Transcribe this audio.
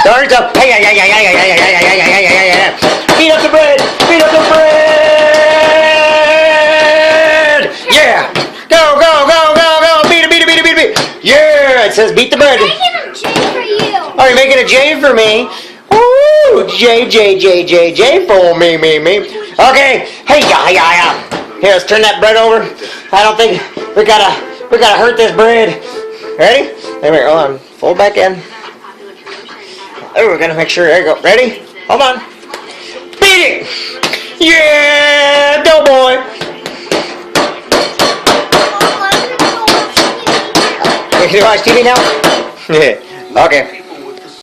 Turns up. Hey, yeah. Beat up the bread. Beat up the bread. Yeah. Go. Beat it. Yeah. It says beat the bread. I'm making a J for you. Oh, you're making a J for me. Woo! J for me. Okay. Hey, yeah. Here, let's turn that bread over. I don't think we gotta hurt this bread. Ready? There, hold on. Fold back in. Oh, we're gonna make sure. There you go. Ready? Hold on. Beat it! Yeah, doughboy. You can watch TV now? Yeah. Okay.